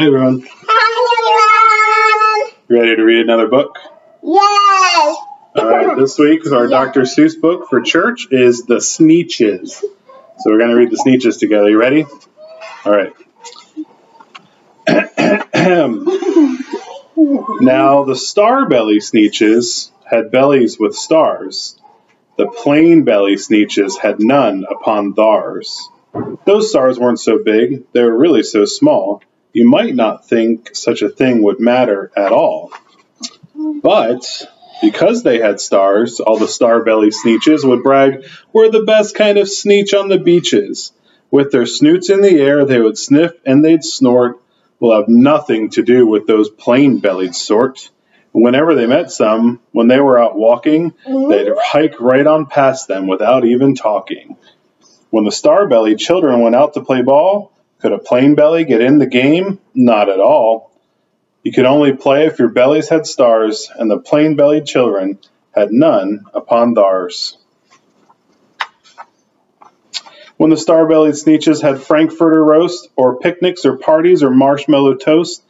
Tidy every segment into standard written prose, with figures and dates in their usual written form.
Hi, everyone. Hi, everyone. Ready to read another book? Yes. All right, this week our Dr. Seuss book for church is The Sneetches. So we're going to read The Sneetches together. You ready? All right. Now, the star-belly Sneetches had bellies with stars. The plain-belly Sneetches had none upon theirs. Those stars weren't so big, they were really so small, you might not think such a thing would matter at all. But because they had stars, all the star-belly Sneetches would brag, "We're the best kind of Sneetch on the beaches." With their snoots in the air, they would sniff and they'd snort. We'll have nothing to do with those plain-bellied sort. Whenever they met some, when they were out walking, they'd hike right on past them without even talking. When the star-bellied children went out to play ball, could a plain belly get in the game? Not at all. You could only play if your bellies had stars, and the plain-bellied children had none upon theirs. When the star-bellied Sneetches had Frankfurter roast, or picnics, or parties, or marshmallow toast,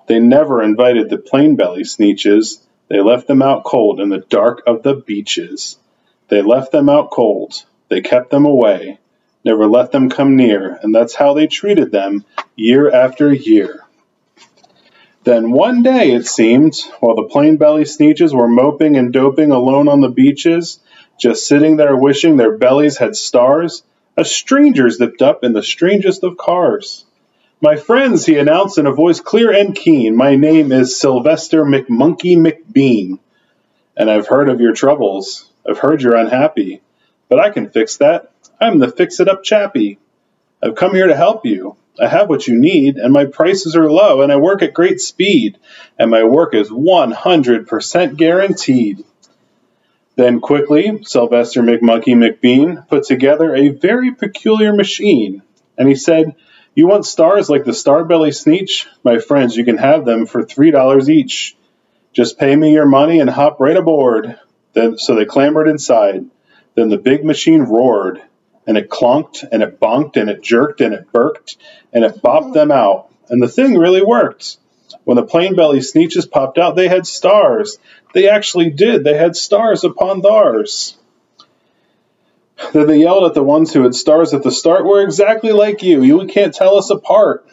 they never invited the plain-bellied Sneetches. They left them out cold in the dark of the beaches. They left them out cold. They kept them away. Never let them come near, and that's how they treated them year after year. Then one day, it seemed, while the plain-belly Sneetches were moping and doping alone on the beaches, just sitting there wishing their bellies had stars, a stranger zipped up in the strangest of cars. "My friends," he announced in a voice clear and keen, "my name is Sylvester McMonkey McBean, and I've heard of your troubles. I've heard you're unhappy, but I can fix that. I'm the fix-it-up chappie. I've come here to help you. I have what you need, and my prices are low, and I work at great speed, and my work is 100% guaranteed." Then quickly, Sylvester McMonkey McBean put together a very peculiar machine, and he said, "You want stars like the star-belly Sneetch? My friends, you can have them for $3 each. Just pay me your money and hop right aboard." So they clambered inside. Then the big machine roared, and it clonked, and it bonked, and it jerked, and it burked, and it bopped them out. And the thing really worked. When the plain-belly Sneetches popped out, they had stars. They actually did. They had stars upon theirs. Then they yelled at the ones who had stars at the start, "We're exactly like you. You can't tell us apart.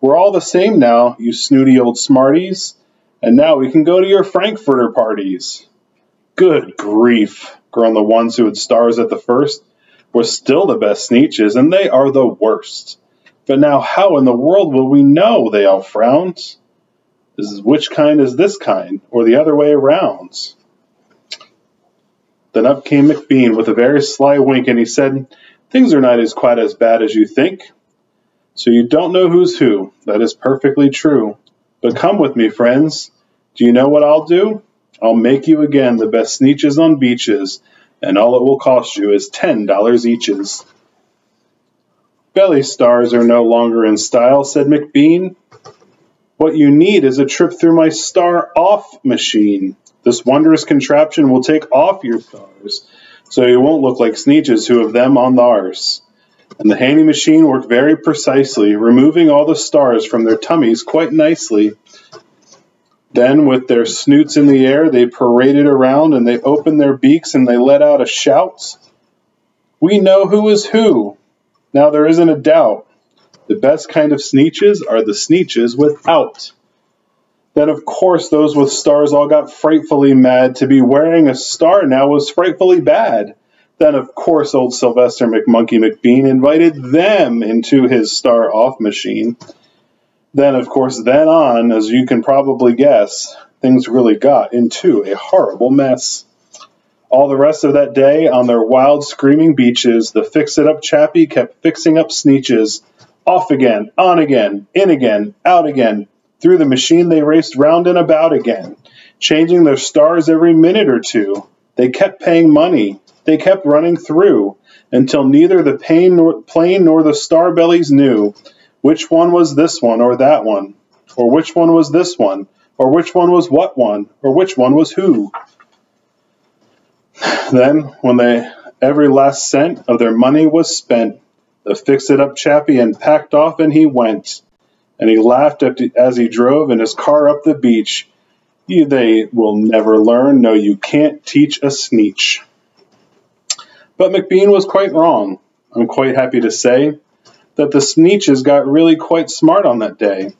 We're all the same now, you snooty old smarties. And now we can go to your Frankfurter parties." "Good grief," groaned the ones who had stars at the first. "We're still the best Sneetches, and they are the worst. But now how in the world will we know?" They all frowned. "Which kind is this kind, or the other way around?" Then up came McBean with a very sly wink, and he said, "Things are not quite as bad as you think. So you don't know who's who. That is perfectly true. But come with me, friends. Do you know what I'll do? I'll make you again the best Sneetches on beaches, and all it will cost you is $10 eaches." "Belly stars are no longer in style," said McBean. "What you need is a trip through my star-off machine. This wondrous contraption will take off your stars, so you won't look like Sneetches who have them on theirs." And the handy machine worked very precisely, removing all the stars from their tummies quite nicely. Then, with their snoots in the air, they paraded around, and they opened their beaks, and they let out a shout. "We know who is who. Now there isn't a doubt. The best kind of Sneetches are the Sneetches without." Then, of course, those with stars all got frightfully mad. To be wearing a star now was frightfully bad. Then, of course, old Sylvester McMonkey McBean invited them into his star-off machine. Then, of course, then on, as you can probably guess, things really got into a horrible mess. All the rest of that day, on their wild, screaming beaches, the fix-it-up chappie kept fixing up Sneetches. Off again, on again, in again, out again. Through the machine they raced round and about again, changing their stars every minute or two. They kept paying money. They kept running through, until neither the plain nor the star-bellies knew which one was this one or that one, or which one was this one, or which one was what one, or which one was who. Then, when every last cent of their money was spent, the fix-it-up chappie and packed off, and he went. and he laughed as he drove in his car up the beach. They will never learn, no, you can't teach a Sneetch. But McBean was quite wrong. I'm quite happy to say that the Sneetches got really quite smart on that day.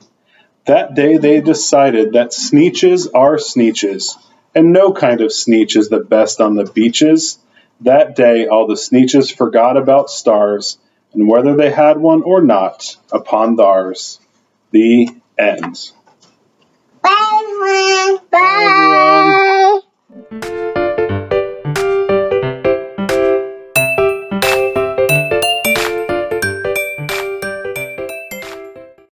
That day they decided that Sneetches are Sneetches, and no kind of Sneetch is the best on the beaches. That day all the Sneetches forgot about stars, and whether they had one or not, upon theirs. The end. Bye, everyone. Bye, everyone. Bye.